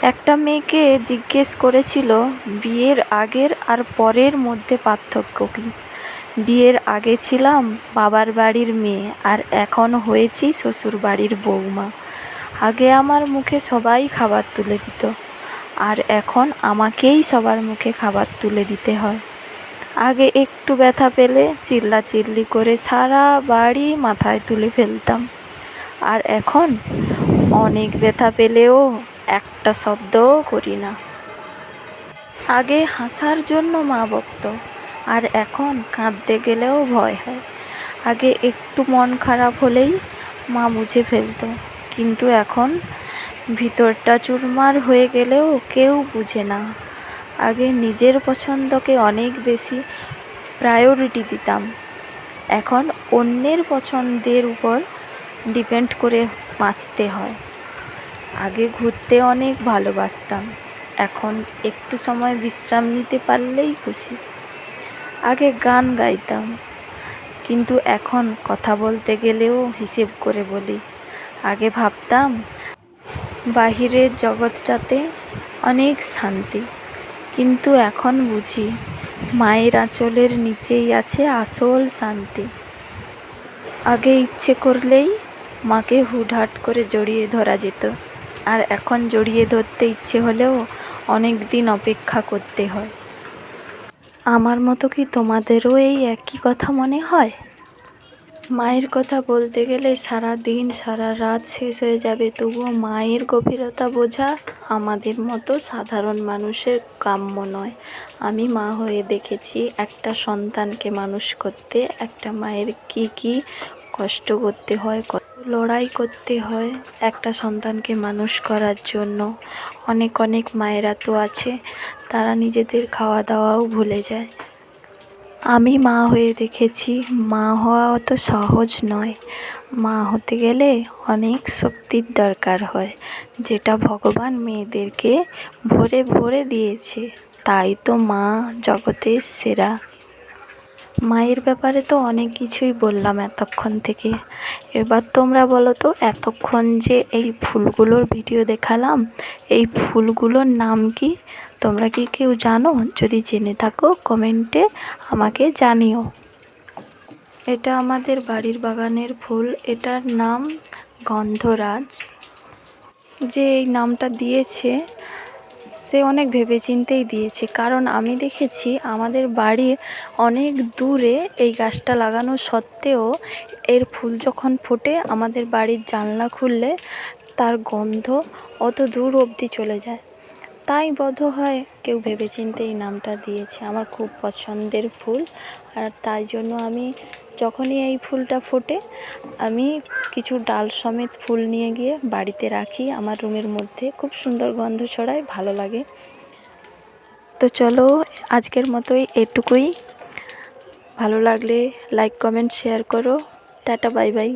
একটা মেয়েকে জিজ্ঞেস করেছিল বিয়ের আগের আর পরের মধ্যে পার্থক্য কী। বিয়ের আগে ছিলাম বাবার বাড়ির মেয়ে আর এখন হয়েছি শ্বশুর বাড়ির বৌমা। আগে আমার মুখে সবাই খাবার তুলে দিত, আর এখন আমাকেই সবার মুখে খাবার তুলে দিতে হয়। আগে একটু ব্যথা পেলে চিল্লাচিল্লি করে সারা বাড়ি মাথায় তুলে ফেলতাম, আর এখন অনেক ব্যথা পেলেও একটা শব্দও করি না। আগে হাসার জন্য মা বকত, আর এখন কাঁদতে গেলেও ভয় হয়। আগে একটু মন খারাপ হলেই মা বুঝে ফেলত, কিন্তু এখন ভিতরটা চুরমার হয়ে গেলেও কেউ বুঝে না। আগে নিজের পছন্দকে অনেক বেশি প্রায়োরিটি দিতাম, এখন অন্যের পছন্দের উপর ডিপেন্ড করে বাঁচতে হয়। আগে ঘুরতে অনেক ভালোবাসতাম, এখন একটু সময় বিশ্রাম নিতে পারলেই খুশি। আগে গান গাইতাম, কিন্তু এখন কথা বলতে গেলেও হিসেব করে বলি। আগে ভাবতাম বাহিরের জগৎটাতে অনেক শান্তি, কিন্তু এখন বুঝি মায়ের আঁচলের নিচেই আছে আসল শান্তি। আগে ইচ্ছে করলেই মাকে হুটহাট করে জড়িয়ে ধরা যেত, আর এখন জড়িয়ে ধরতে ইচ্ছে হলেও অনেক দিন অপেক্ষা করতে হয়। আমার মতো কি তোমাদেরও এই একই কথা মনে হয়? মায়ের কথা বলতে গেলে সারা দিন সারা রাত শেষ হয়ে যাবে, তবুও মায়ের গভীরতা বোঝা আমাদের মতো সাধারণ মানুষের কাম্য নয়। আমি মা হয়ে দেখেছি একটা সন্তানকে মানুষ করতে একটা মায়ের কি কষ্ট করতে হয়, কত লড়াই করতে হয় একটা সন্তানকে মানুষ করার জন্য। অনেক মায়েরা তো আছে তারা নিজেদের খাওয়া দাওয়াও ভুলে যায়। আমি মা হয়ে দেখেছি মা হওয়া অত সহজ নয়। মা হতে গেলে অনেক শক্তির দরকার হয়, যেটা ভগবান মেয়েদেরকে ভরে ভরে দিয়েছে, তাই তো মা জগতের সেরা। মায়ের ব্যাপারে তো অনেক কিছুই বললাম এতক্ষণ থেকে। এবার তোমরা বলো তো, এতক্ষণ যে এই ফুলগুলোর ভিডিও দেখালাম, এই ফুলগুলোর নাম কি? তোমরা কি কেউ জানো? যদি জেনে থাকো কমেন্টে আমাকে জানিও। এটা আমাদের বাড়ির বাগানের ফুল, এটার নাম গন্ধরাজ। যে এই নামটা দিয়েছে সে অনেক ভেবেচিন্তেই দিয়েছে, কারণ আমি দেখেছি আমাদের বাড়ির অনেক দূরে এই গাছটা লাগানো সত্ত্বেও এর ফুল যখন ফোটে আমাদের বাড়ির জানলা খুললে তার গন্ধ অত দূর অবধি চলে যায়। তাই বোধহয় কেউ ভেবেচিন্তে এই নামটা দিয়েছে। আমার খুব পছন্দের ফুল, আর তাই জন্য আমি যখনই এই ফুলটা ফোটে আমি কিছু ডাল সমেত ফুল নিয়ে গিয়ে বাড়িতে রাখি আমার রুমের মধ্যে। খুব সুন্দর গন্ধ ছড়ায়, ভালো লাগে। তো চলো আজকের মতোই এটুকুই। ভালো লাগলে লাইক কমেন্ট শেয়ার করো। Tata, bye bye.